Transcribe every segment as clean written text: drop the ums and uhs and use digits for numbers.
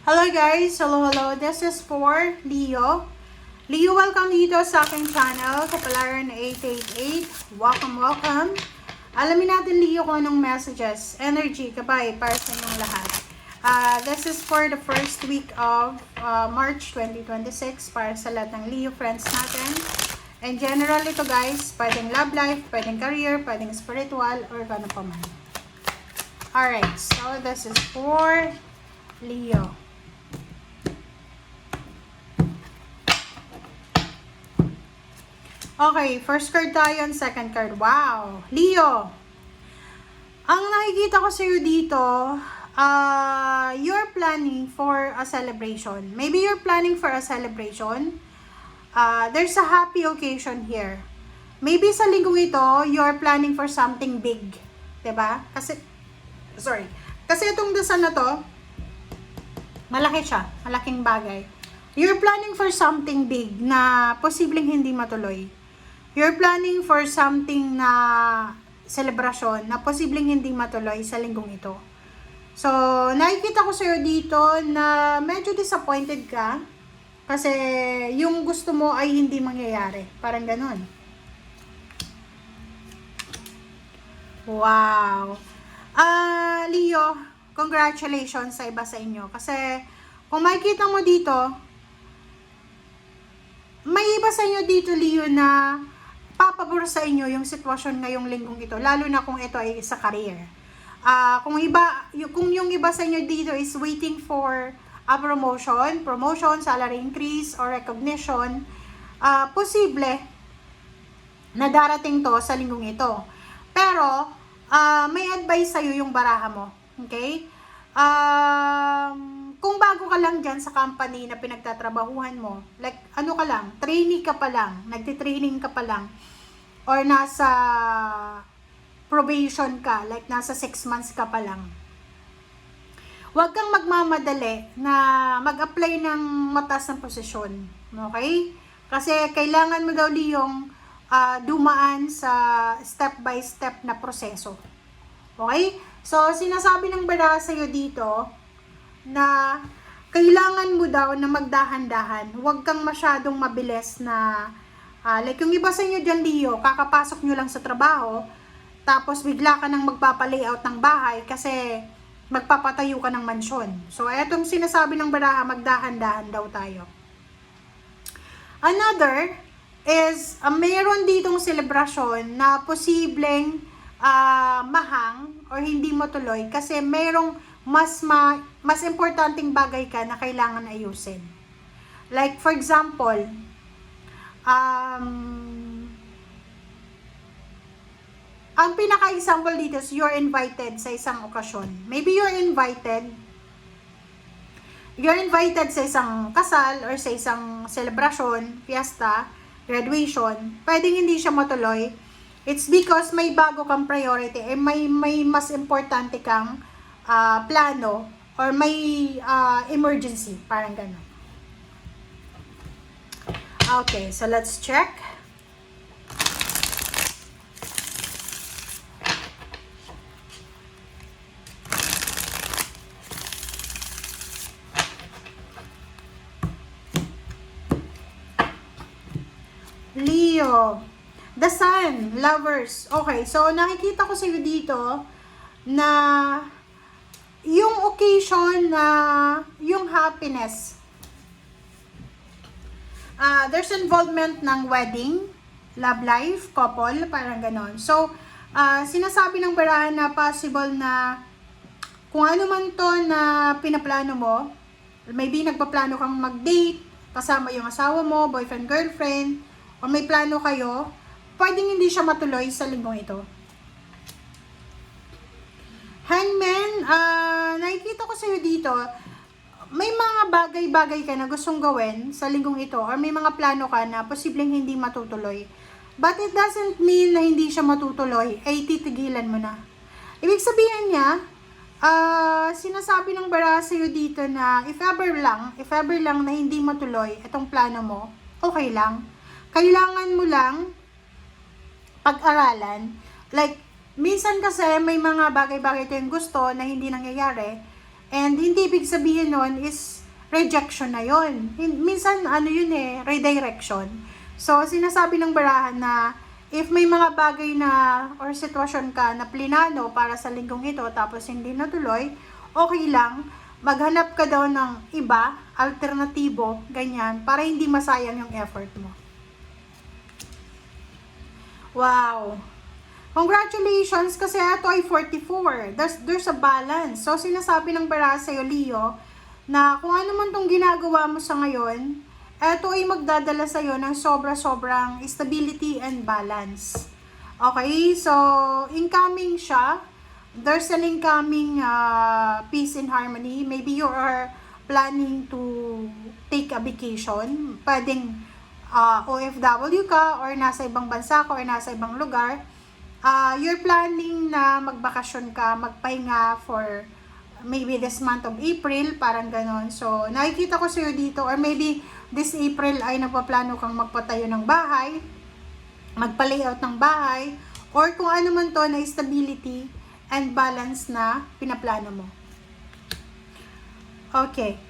Hello guys! Hello! This is for Leo. Leo, welcome dito sa aking channel, Kapalaran 888. Welcome! Alamin natin, Leo, kung anong messages, energy, gabay para sa inyong lahat. This is for the first week of March 2026 para sa lahat ng Leo friends natin. In general, ito guys, pwedeng love life, pwedeng career, pwedeng spiritual, or ano pa man. Alright, so this is for Leo. Okay, first card tayo, second card. Wow! Leo, ang nakikita ko sa iyo dito, you're planning for a celebration. Maybe you're planning for a celebration. There's a happy occasion here. Maybe sa linggong ito, you're planning for something big. Diba? Kasi itong dasan na to, malaki siya. Malaking bagay. You're planning for something big na posibleng hindi matuloy. You're planning for something na celebration na posibleng hindi matuloy sa linggong ito. So, nakikita ko sa'yo dito na medyo disappointed ka kasi yung gusto mo ay hindi mangyayari. Parang ganun. Wow! Leo, congratulations sa iba sa inyo. Kasi, kung makikita mo dito, may iba sa inyo dito, Leo, na papabor sa inyo yung sitwasyon ngayong linggong ito, lalo na kung ito ay sa career. Kung yung iba sa inyo dito is waiting for a promotion, salary increase, or recognition, posible na darating to sa linggong ito. Pero, may advice sa'yo yung baraha mo. Okay? Kung bago ka lang dyan sa company na pinagtatrabahuhan mo, like ano ka lang, trainee ka pa lang, nagtitraining ka pa lang, or nasa probation ka, like nasa 6 months ka pa lang, huwag kang magmamadali na mag-apply ng mataas na posisyon. Okay? Kasi kailangan mo daw Liyong dumaan sa step by step na proseso. Okay? So, sinasabi ng baraha sa'yo dito, na kailangan mo daw na magdahan-dahan. Huwag kang masyadong mabilis na like yung iba sa inyo dyan, Leo, kakapasok nyo lang sa trabaho, tapos bigla ka nang magpapalayout ng bahay kasi magpapatayo ka ng mansyon. So, etong sinasabi ng baraha, magdahan-dahan daw tayo. Another is, mayroon ditong selebrasyon na posibleng mahang or hindi mo tuloy kasi mayroong mas importanteng bagay ka na kailangan ayusin. Like, for example, ang pinaka-example dito is you're invited sa isang okasyon. Maybe you're invited sa isang kasal or sa isang celebration, fiesta, graduation. Pwedeng hindi siya matuloy. It's because may bago kang priority, may mas importante kang plano or may emergency, parang gano'n. Okay, so let's check. Leo, the Sun, Lovers. Okay, so nakikita ko sa iyo dito na yung occasion na yung happiness, there's involvement ng wedding, love life, couple, parang ganon. So, sinasabi ng baraha na possible na kung ano man to na pinaplano mo, maybe nagpaplano kang mag-date, kasama yung asawa mo, boyfriend, girlfriend, o may plano kayo, pwedeng hindi siya matuloy sa linggong ito. Hangman, nakikita ko sa iyo dito, may mga bagay-bagay ka na gustong gawin sa linggong ito or may mga plano ka na posibleng hindi matutuloy. But it doesn't mean na hindi siya matutuloy, ay titigilan mo na. Ibig sabihin niya, sinasabi ng baraha sa iyo dito na if ever lang na hindi matuloy itong plano mo, okay lang. Kailangan mo lang pag-aralan, like, minsan kasi may mga bagay-bagay tayong gusto na hindi nangyayari And hindi ibig sabihin nun is rejection na yun. Minsan, yun redirection. So, sinasabi ng barahan na if may mga bagay na or sitwasyon ka na plinano para sa linggong ito tapos hindi natuloy, okay lang, maghanap ka daw ng iba, alternatibo, ganyan, para hindi masayang yung effort mo. Wow! Congratulations, kasi ito ay 44. There's a balance. So, sinasabi ng baraha sa'yo, Leo, na kung ano man tong ginagawa mo sa ngayon, ito ay magdadala sa'yo ng sobra-sobrang stability and balance. Okay? So, incoming siya. There's an incoming peace and harmony. Maybe you are planning to take a vacation. Pwedeng OFW ka, or nasa ibang bansa ka, or nasa ibang lugar. You're planning na magbakasyon ka, magpahinga for maybe this month of April, parang ganon. So, nakikita ko sa'yo dito, or maybe this April ay nagpaplano kang magpatayo ng bahay, magpa-layout ng bahay, or kung ano man to na stability and balance na pinaplano mo. Okay.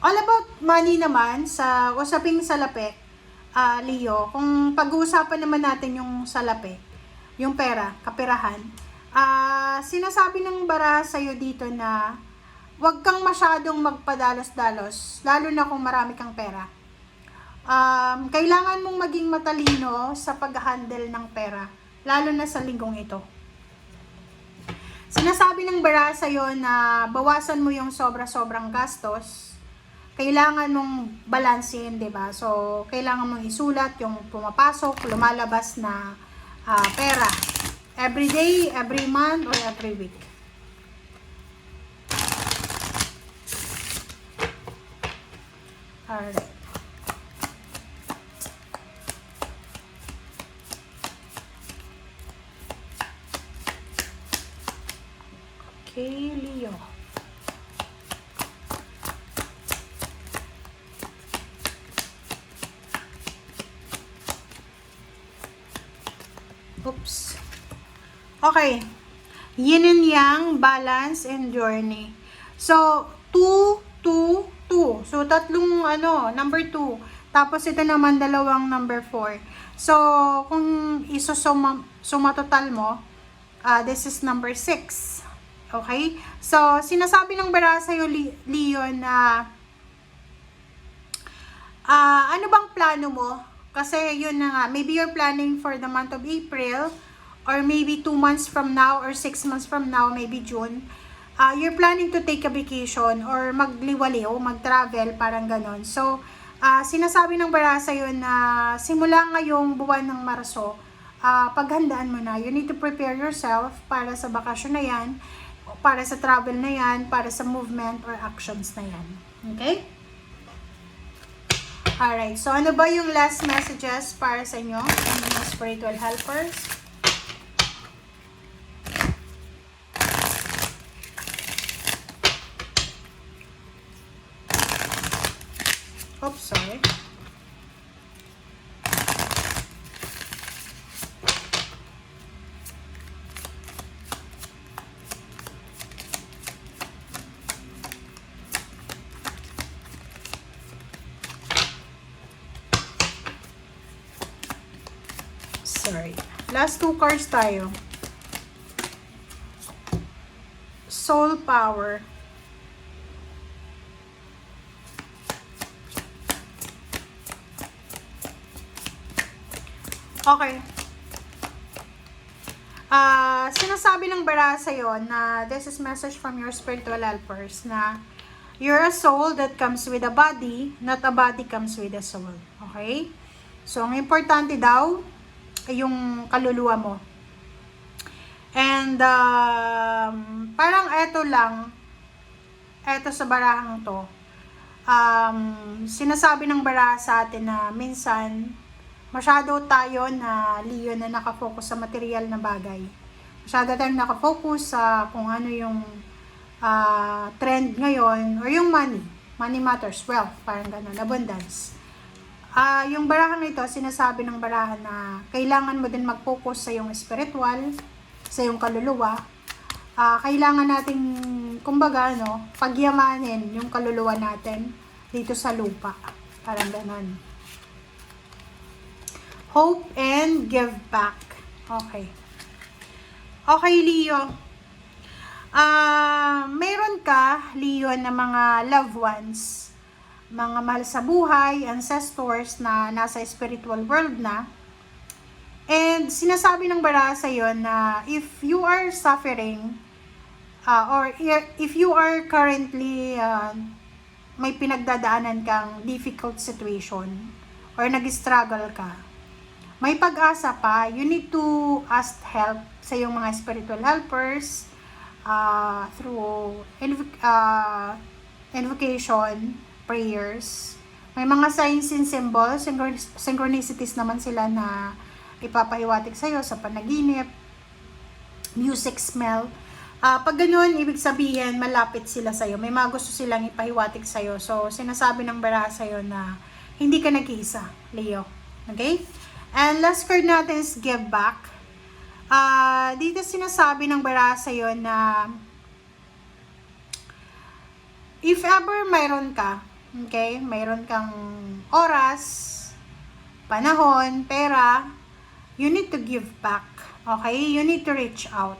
All about money naman, sa usaping salapi, Leo, kung pag-uusapan naman natin yung salapi, yung pera, kaperahan, sinasabi ng bara sa'yo dito na huwag kang masyadong magpadalos-dalos, lalo na kung marami kang pera. Kailangan mong maging matalino sa pag-handle ng pera, lalo na sa linggong ito. Sinasabi ng bara sa'yo na bawasan mo yung sobra-sobrang gastos. Kailangan mong balansin, diba? So, kailangan mong isulat yung pumapasok, lumalabas na pera. Every day, every month, or every week. Alright. Okay, Leo. Oops. Okay. Yin and yang, balance, and journey. So, 2, 2, 2. So, tatlong, number 2. Tapos, ito naman, dalawang number 4. So, kung sumatotal mo, this is number 6. Okay? So, sinasabi ng bara sa'yo, Leo, na ano bang plano mo? Kasi yun na nga, maybe you're planning for the month of April, or maybe 2 months from now, or 6 months from now, maybe June. You're planning to take a vacation, or magliwaliw, mag-travel, parang ganon. So, sinasabi ng bara sa'yo na simula ngayong buwan ng Marso, paghandaan mo na. You need to prepare yourself para sa bakasyon na yan, para sa travel na yan, para sa movement or actions na yan. Okay? Alright, so ano ba yung last messages para sa inyo, mga spiritual helpers? Oops, sorry. Sorry. Last 2 cards tayo. Soul power. Okay. Sinasabi ng bara sa'yo na this is message from your spiritual helpers na you're a soul that comes with a body, not a body comes with a soul. Okay? So, ang importante daw ay yung kaluluwa mo. And, parang eto sa barahang to, sinasabi ng baraha sa atin na minsan, masyado tayo na Leo na nakafocus sa material na bagay. Masyado tayong nakafocus sa kung ano yung trend ngayon, or yung money. Money matters, wealth, parang ganun, abundance. Yung barahan nito, sinasabi ng barahan na kailangan mo din mag-focus sa yung spiritual, sa yung kaluluwa, kailangan nating, kumbaga, no, pagyamanin yung kaluluwa natin dito sa lupa. Parang ganon. Hope and give back. Okay. Okay, Leo. Meron ka, Leo, na mga loved ones, mga mahal sa buhay, ancestors na nasa spiritual world na. And sinasabi ng bara sa iyo na if you are suffering, or if you are currently may pinagdadaanan kang difficult situation, or nag-struggle ka, may pag-asa pa. You need to ask help sa iyong mga spiritual helpers, through invocation, prayers. May mga signs and symbols, synchronicities naman sila na ipapahiwatig sa'yo sa panaginip, music, smell. Pag ganun, ibig sabihin, malapit sila sa'yo. May mga gusto silang ipahiwatig sa'yo. So, sinasabi ng bara sa'yo na hindi ka nag-iisa, Leo. Okay? And last card natin is give back. Dito sinasabi ng bara sa'yo na if ever mayroon ka, okay, mayroon kang oras, panahon, pera, you need to give back. Okay? You need to reach out.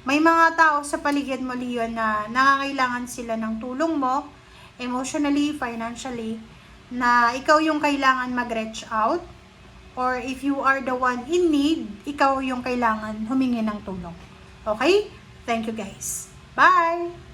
May mga tao sa paligid mo, Leo, na nangangailangan sila ng tulong mo, emotionally, financially, na ikaw yung kailangan mag-reach out. Or if you are the one in need, ikaw yung kailangan humingi ng tulong. Okay? Thank you, guys. Bye!